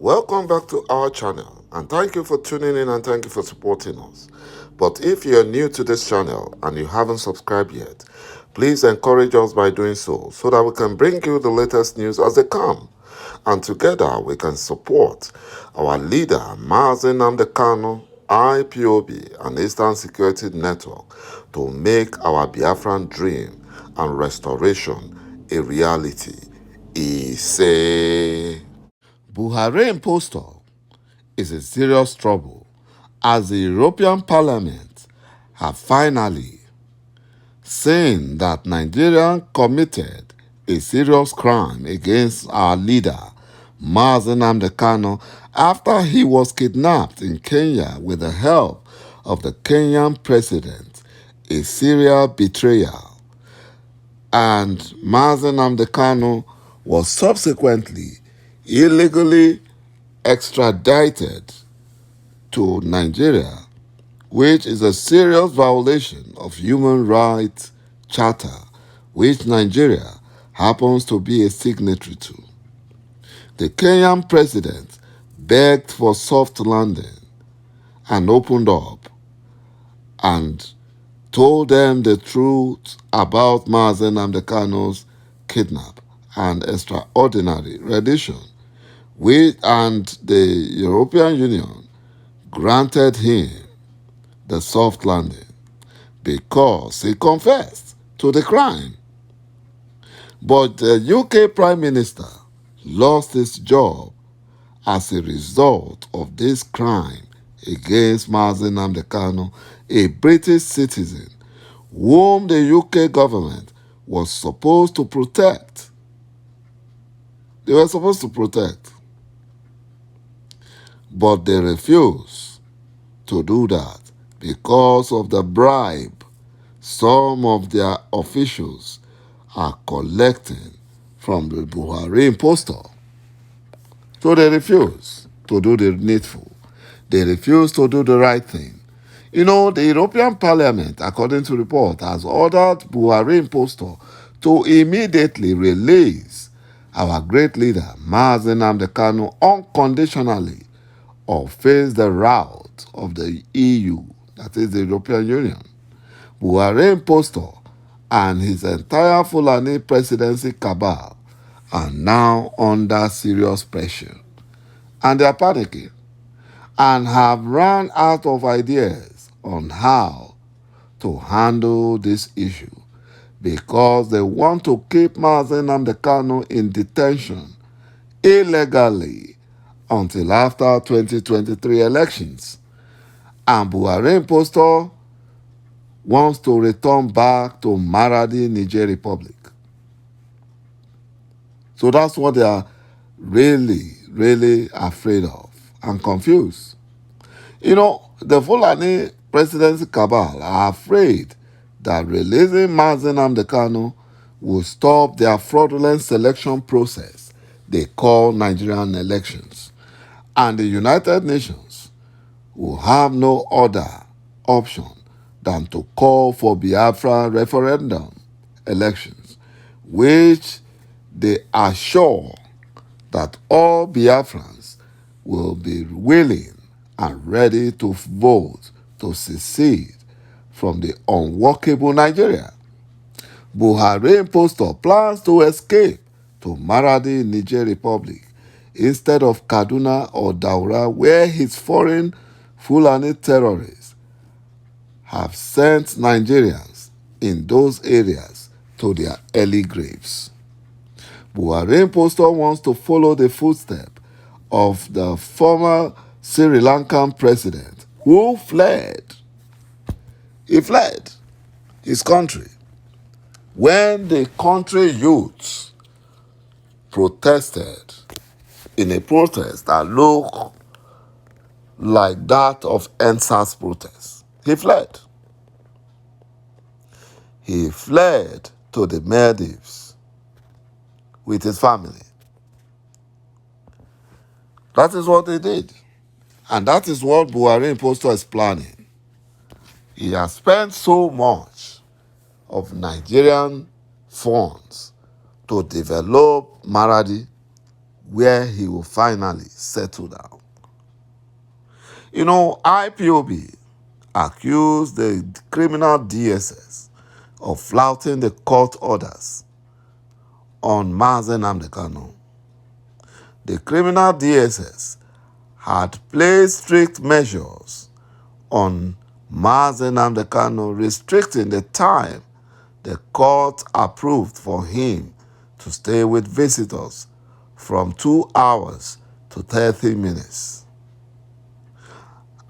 Welcome back to our channel, and thank you for tuning in and thank you for supporting us. But if you're new to this channel and you haven't subscribed yet, please encourage us by doing so that we can bring you the latest news as they come. And together we can support our leader, Mazi Nnamdi Kanu, IPOB, and Eastern Security Network to make our Biafran dream and restoration a reality. Buhari impostor is in serious trouble as the European Parliament have finally seen that Nigeria committed a serious crime against our leader, Mazi Nnamdi Kanu, after he was kidnapped in Kenya with the help of the Kenyan president, a serial betrayal. And Mazi Nnamdi Kanu was subsequently illegally extradited to Nigeria, which is a serious violation of human rights charter, which Nigeria happens to be a signatory to. The Kenyan president begged for soft landing and opened up and told them the truth about Mazi Nnamdi Kanu's kidnap and extraordinary rendition, and the European Union granted him the soft landing because he confessed to the crime. But the UK Prime Minister lost his job as a result of this crime against Mazi Nnamdi Kanu, a British citizen whom the UK government was supposed to protect. They were supposed to protect. But they refused to do that because of the bribe some of their officials are collecting from the Buhari impostor. So they refuse to do the needful. They refuse to do the right thing. You know, the European Parliament, according to report, has ordered Buhari impostor to immediately release our great leader, Mazi Nnamdi Kanu, unconditionally or face the wrath of the EU, that is the European Union. Buhari impostor and his entire Fulani presidency cabal are now under serious pressure. And they are panicking and have run out of ideas on how to handle this issue because they want to keep Mazi Nnamdi Kanu in detention illegally until after 2023 elections. And Buhari impostor wants to return back to Maradi, Niger Republic. So that's what they are really afraid of and confused. You know, the Fulani presidency cabal are afraid that releasing Mazi Nnamdi Kanu will stop their fraudulent selection process they call Nigerian elections. And the United Nations will have no other option than to call for Biafra referendum elections, which they are sure that all Biafrans will be willing and ready to vote to secede from the unworkable Nigeria. Buhari impostor plans to escape to Maradi, Niger Republic, instead of Kaduna or Daura, where his foreign Fulani terrorists have sent Nigerians in those areas to their early graves. Buhari impostor wants to follow the footsteps of the former Sri Lankan president who fled. He fled his country when the country youths protested in a protest that looked like that of NSAS protest. He fled. He fled to the Maldives with his family. That is what he did. And that is what Buhari impostor is planning. He has spent so much of Nigerian funds to develop Maradi, where he will finally settle down. You know, IPOB accused the criminal DSS of flouting the court orders on Mazi Nnamdi Kanu. The criminal DSS had placed strict measures on Mazi Nnamdi Kanu, restricting the time the court approved for him to stay with visitors from 2 hours to 30 minutes.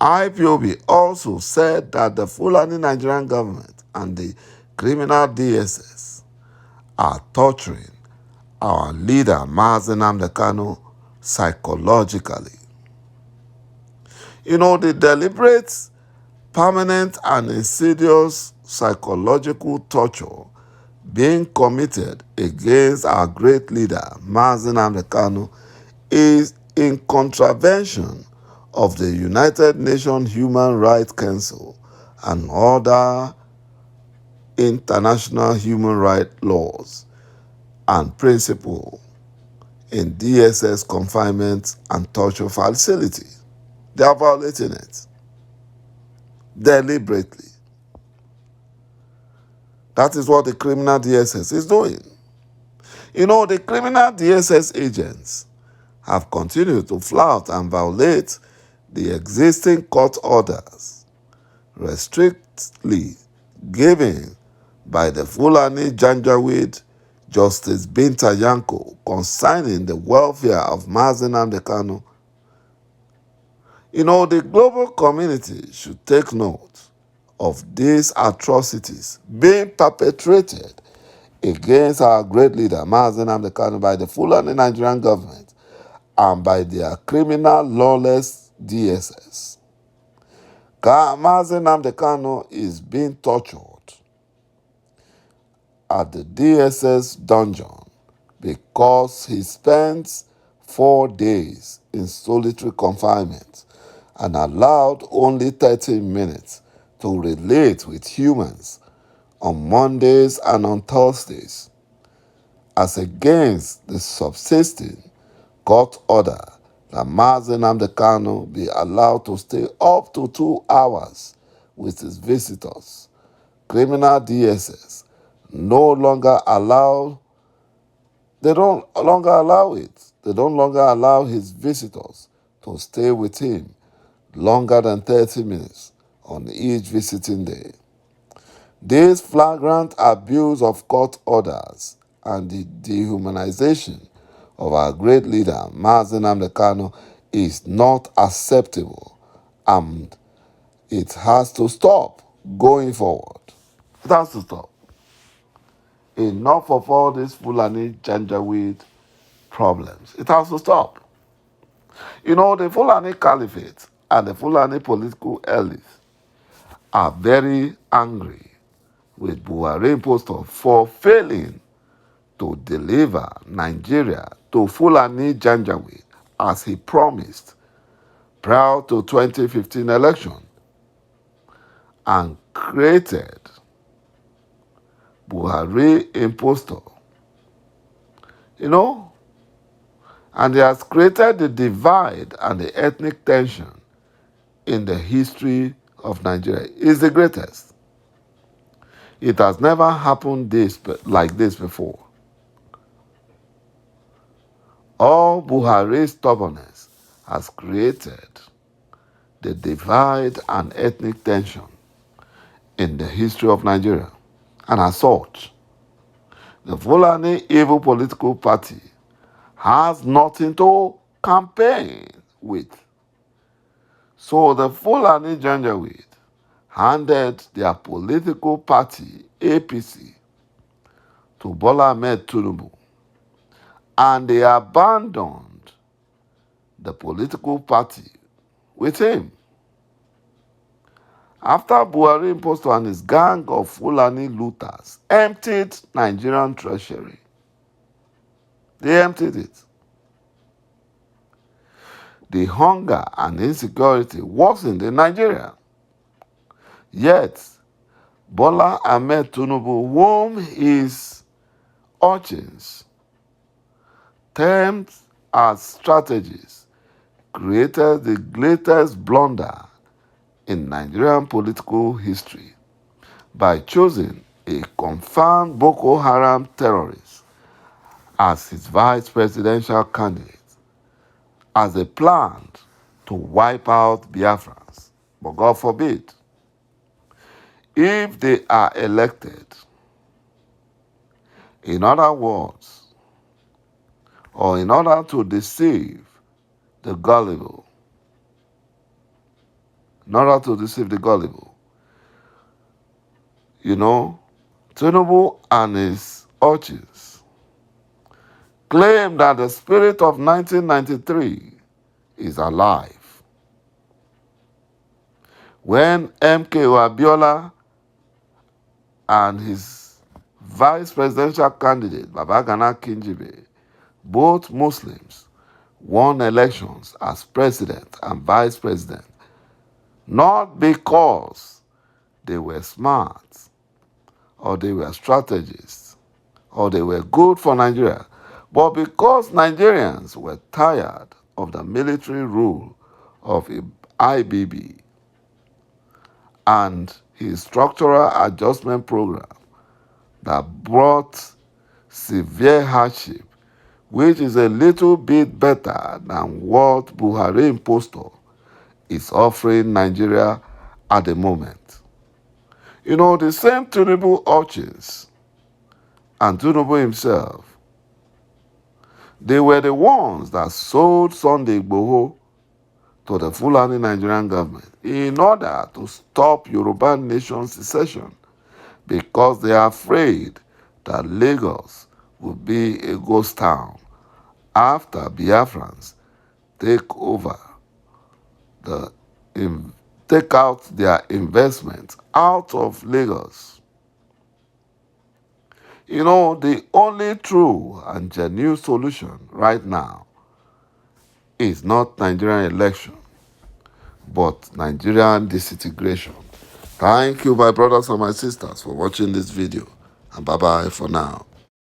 IPOB also said that the Fulani Nigerian government and the criminal DSS are torturing our leader Mazi Nnamdi Kanu psychologically. You know, the deliberate, permanent and insidious psychological torture being committed against our great leader Mazi Nnamdi Kanu is in contravention of the United Nations Human Rights Council and other international human rights laws and principles in DSS confinement and torture facility. They are violating it deliberately. That is what the criminal DSS is doing. You know, the criminal DSS agents have continued to flout and violate the existing court orders restrictly given by the Fulani Janjaweed Justice Binta Yanko concerning the welfare of Mazi Nnamdi Kanu. You know, the global community should take note of these atrocities being perpetrated against our great leader Mazi Nnamdi Kanu by the Fulani Nigerian government and by their criminal lawless DSS. Mazi Nnamdi Kanu is being tortured at the DSS dungeon because he spent 4 days in solitary confinement and allowed only 30 minutes to relate with humans on Mondays and on Thursdays, as against the subsisting court order that Mazi Nnamdi Kanu be allowed to stay up to 2 hours with his visitors. Criminal DSS no longer allow, they don't longer allow it. They don't longer allow his visitors to stay with him longer than 30 minutes on each visiting day. This flagrant abuse of court orders and the dehumanization of our great leader Mazi Nnamdi Kanu is not acceptable, and it has to stop going forward. It has to stop. Enough of all these Fulani Janjaweed problems. It has to stop. You know, the Fulani Caliphate and the Fulani political elites are very angry with Buhari impostor for failing to deliver Nigeria to Fulani Janjaweed as he promised prior to 2015 election, and created Buhari impostor. You know, and he has created the divide and the ethnic tension in the history of Nigeria. It's the greatest. It has never happened like this before. All Buhari's stubbornness has created the divide and ethnic tension in the history of Nigeria. And as such, the Fulani evil political party has nothing to campaign with. So the Fulani Janjaweed handed their political party, APC, to Bola Ahmed Tinubu, and they abandoned the political party with him. After Buhari impostor and his gang of Fulani looters emptied Nigerian treasury, they emptied it. The hunger and insecurity worsened in Nigeria. Yet, Bola Ahmed Tinubu, whom his urchins termed as strategies, created the greatest blunder in Nigerian political history by choosing a confirmed Boko Haram terrorist as his vice presidential candidate, as they planned to wipe out Biafrans. But God forbid, if they are elected, in other words, or in order to deceive the gullible, Tinubu and his urchins claim that the spirit of 1993 is alive. When MK Abiola and his vice presidential candidate, Babagana Kingibe, both Muslims, won elections as president and vice president, not because they were smart, or they were strategists, or they were good for Nigeria, but because Nigerians were tired of the military rule of IBB and his structural adjustment program that brought severe hardship, which is a little bit better than what Buhari impostor is offering Nigeria at the moment. The same Tinubu urchins and Tinubu himself, they were the ones that sold Sunday Igboho to the Fulani Nigerian government in order to stop Yoruba nation secession, because they are afraid that Lagos will be a ghost town after Biafrans take out their investments out of Lagos. The only true and genuine solution right now is not Nigerian election, but Nigerian disintegration. Thank you, my brothers and my sisters, for watching this video, and bye-bye for now.